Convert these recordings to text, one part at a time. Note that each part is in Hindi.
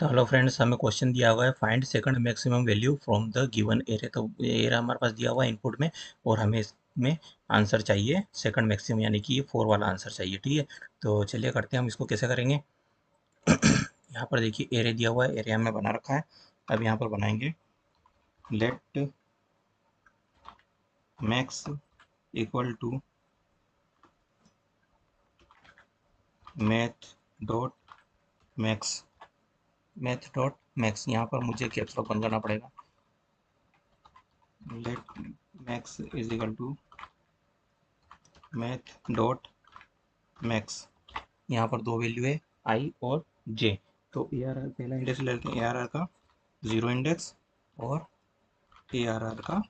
तो हेलो फ्रेंड्स, हमें क्वेश्चन दिया हुआ है find second maximum value from the given array. तो ये एरे हमारे पास दिया हुआ है इनपुट में, और हमें इसमें आंसर चाहिए सेकंड मैक्सिमम, यानी कि ये 4 वाला आंसर चाहिए। ठीक है, तो चलिए करते हैं हम इसको कैसे करेंगे। यहाँ पर देखिए एरे दिया हुआ है, एरे हमने बना रखा है। अब यहाँ पर बनाएंगे let max equal to math dot max. Math dot max, यहाँ पर मुझे कैप्स लॉक बंद करना पड़ेगा। Let max is equal to math dot max. यहाँ पर दो वैल्यू है, आई और जे। तो ए आर आर पहला इंडेक्स ले लेते हैं, ए आर आर का 0 इंडेक्स और ए आर आर का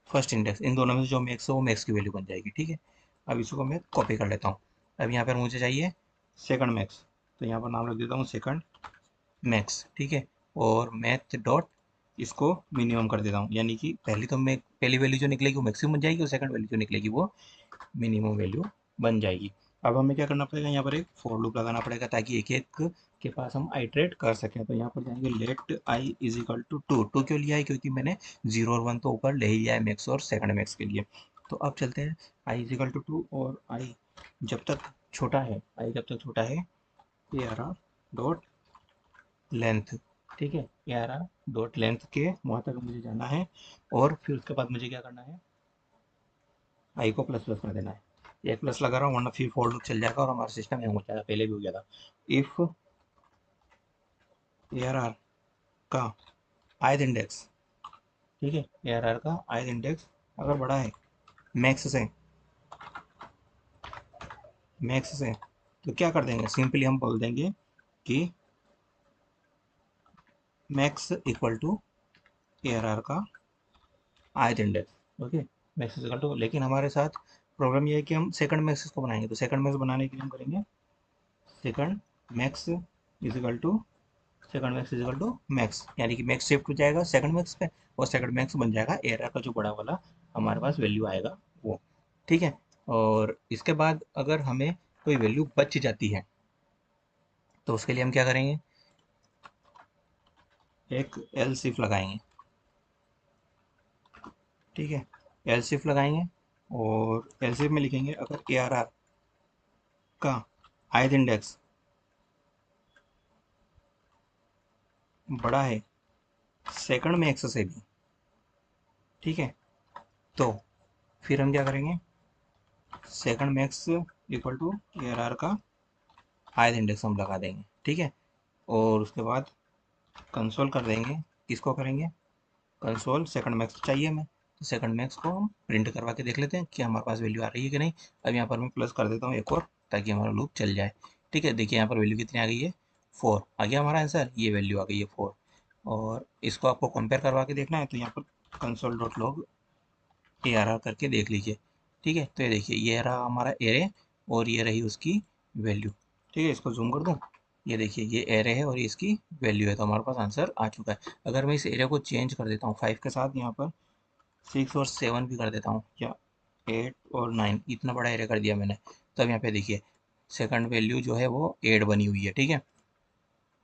फर्स्ट इंडेक्स। इन दोनों में से जो मैक्स है वो मैक्स की वैल्यू बन जाएगी। ठीक है, अब इसको मैं कॉपी कर लेता हूँ। अब यहाँ पर मुझे चाहिए सेकंड मैक्स, तो यहाँ पर नाम रख देता हूँ सेकंड मैक्स। ठीक है, और मैथ डॉट इसको मिनिमम कर देता हूँ, यानी कि पहली वैल्यू जो निकलेगी वो मैक्सिमम बन जाएगी, और सेकंड वैल्यू जो निकलेगी वो मिनिमम वैल्यू बन जाएगी। अब हमें क्या करना पड़ेगा, यहाँ पर एक फॉर लूप लगाना पड़ेगा ताकि एक एक के पास हम आइट्रेट कर सकें। तो यहाँ पर जाएंगे let I is equal to two. Two क्यों लिया है, क्योंकि मैंने 0 और 1 तो ऊपर ले ही लिया है मैक्स और सेकंड मैक्स के लिए। तो अब चलते हैं आई इज इक्वल टू टू, और आई जब तक छोटा है, आई जब तक छोटा है ए आर आर डॉट लेंथ। ठीक है, ए आर आर डॉट लेंथ के वहाँ तक मुझे जाना है, और फिर उसके बाद मुझे क्या करना है, आई को प्लस प्लस कर देना है। एक प्लस लगा रहा हूँ वरना फिर फोर लूप चल जाएगा और हमारा सिस्टम हैंग हो जाएगा, पहले भी हो गया था। इफ ए आर आर का आयद इंडेक्स, ठीक है, ए आर आर का आयद इंडेक्स अगर बड़ा है मैक्स से, मैक्स से, तो क्या कर देंगे, सिंपली हम बोल देंगे कि max equal to A R R का ith index. Okay, max equal to, लेकिन हमारे साथ प्रॉब्लम ये है कि हम सेकंड मैक्स को बनाएंगे। तो सेकंड मैक्स बनाने के लिए हम करेंगे second max is equal to second max is equal to max, यानी कि मैक्स शिफ्ट हो जाएगा सेकंड मैक्स पे, और सेकंड मैक्स बन जाएगा एरर का जो बड़ा वाला हमारे पास वैल्यू आएगा वो। ठीक है, और इसके बाद अगर हमें कोई वैल्यू बच जाती है तो उसके लिए हम क्या करेंगे, एक एल सिफ लगाएंगे। ठीक है, एल सिफ लगाएंगे, और एल सिफ में लिखेंगे अगर ए आर आर का आयत इंडेक्स बड़ा है सेकंड मैक्स से भी, ठीक है, तो फिर हम क्या करेंगे, second max equal to A R R का आयत इंडेक्स हम लगा देंगे। ठीक है, और उसके बाद कंसोल कर देंगे, किसको करेंगे, कंसोल सेकंड मैक्स चाहिए हमें, तो सेकंड मैक्स को हम प्रिंट करवा के देख लेते हैं कि हमारे पास वैल्यू आ रही है कि नहीं। अब यहाँ पर मैं प्लस कर देता हूँ एक और, ताकि हमारा लूप चल जाए। ठीक है, देखिए यहाँ पर वैल्यू कितनी आ गई है, 4 आ गया हमारा आंसर, ये वैल्यू आ गई है 4। और इसको आपको कंपेयर करवा के देखना है, तो यहाँ पर console dot log A R R करके देख लीजिए। ठीक है, तो ये देखिए ये रहा हमारा एरे, और ये रही उसकी वैल्यू। ठीक है, इसको जूम कर दूँ, ये देखिए ये एरे है और ये इसकी वैल्यू है, तो हमारे पास आंसर आ चुका है। अगर मैं इस एरे को चेंज कर देता हूँ 5 के साथ, यहाँ पर 6 और 7 भी कर देता हूँ, या 8 और 9, इतना बड़ा एरे कर दिया मैंने, तो अब यहाँ पे देखिए सेकंड वैल्यू जो है वो 8 बनी हुई है। ठीक है,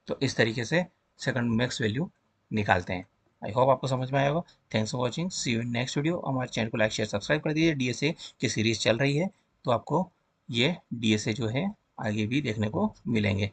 तो इस तरीके से सेकंड मैक्स वैल्यू निकालते हैं। आई होप आपको समझ में आया होगा। Thanks for watching, see you in next video. हमारे चैनल को लाइक शेयर सब्सक्राइब कर दीजिए। डीएसए की सीरीज चल रही है, तो आपको ये डीएसए जो है आगे भी देखने को मिलेंगे।